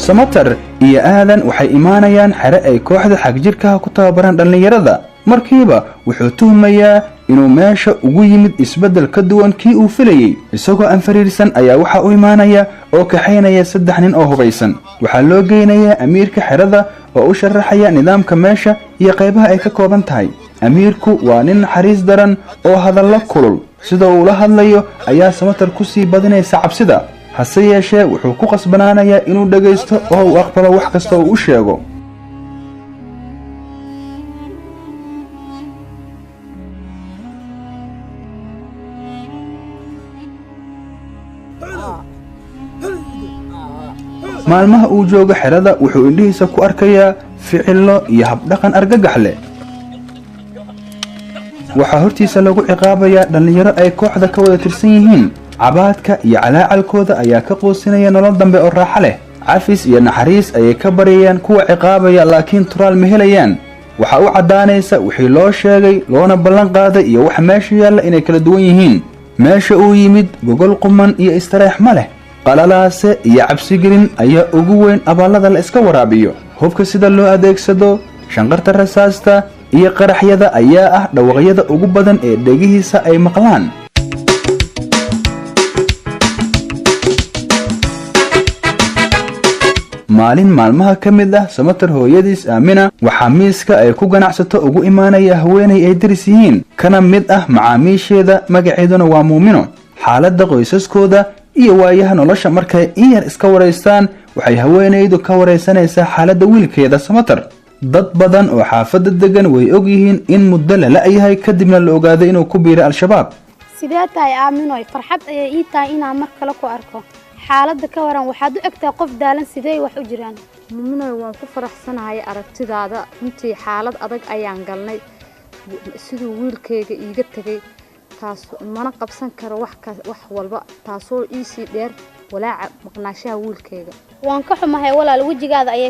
samatar iyo aadan waxay imaanayaan xere ay kooxda xagjirka ku tababaran dhalinyarada markiiba wuxuu tuhmayaa inuu meesha ugu yimid isbedel ka duwan kii uu filayay isagoo aan fariirsan ayaa waxa uu imaanaya oo kaxaynaya 3 nin oo hubaysan waxa loo geynayaa amiirka xerada oo u sharaxaya nidaamka meesha iyo qaybaha ay ka kooban tahay amiirku waa nin xariis daran oo hadallo kulul sida uu la hadlayo ayaa samatar ku sii badinaysa cabsida hase yeeshee wuxuu ku qasbanaanayaa inuu dhageysto oo uu aqbalo wax kasta oo uu sheego maalmaha uu joogo xerada wuxuu indhihiisa ku arkayaa ficilo iyo habdhaqan argagax leh waxa hortiisa lagu ciqaabayaa dhalinyaro ay kooxda ka wada tirsan yihiin cabaadka iyo calaacalkooda ayaa ka qoosinaya nolol dambe oo raaxo leh cafis iyo naxariis ayay ka barayaan kuwa ciqaabaya laakiin turaal ma helayaan waxa uu cadaanaysa wixii loo sheegay loona ballan qaaday iyo wax meesha yaalla inay kala duwan yihiin meesha uu yimid gogol quman iyo istirax ma leh qalalaase iyo cabsigelin ayaa ugu weyn abaalada la iska waraabiyo hubka sida loo adeegsado shanqarta rasaasta iyo qaraxyada ayaa ah dhawaqyada ugu badan ee dhegihiisa ay maqlaan maalin maalmaha ka mid ah samatar hooyadiis aamina waxaa miiska ay ku ganacsato ugu imaanaya haweenay ay daris yihiin kana mid ah macaamiisheeda magaceeduna waa muumino xaaladda qoysaskooda iyo waayaha nolosha markay in yar iska wareystaan waxay haweenaydu ka wareysanaysaa xaaladda wiilkeeda samatar dad badan oo xaafadda degan way og yihiin in muddo la la'yahay kadibna la ogaaday inuu ku biiray al-shabaab sidee tahay aaminoy farxad ayay ii tahay inaan mar kale ku arko xaaladda ka waran waxaad u egtaa qof daalan sidee wax u jiraan muuminoy waan ku faraxsanahay aragtidaada runtii xaalad adag ayaan galnay siduu wiilkayga iiga tagay taas mana qabsan karo wax walba taasoo ii sii dheer walaaca maqnaashaha wiilkayga waan ka xumahay walaal wajigaada ayay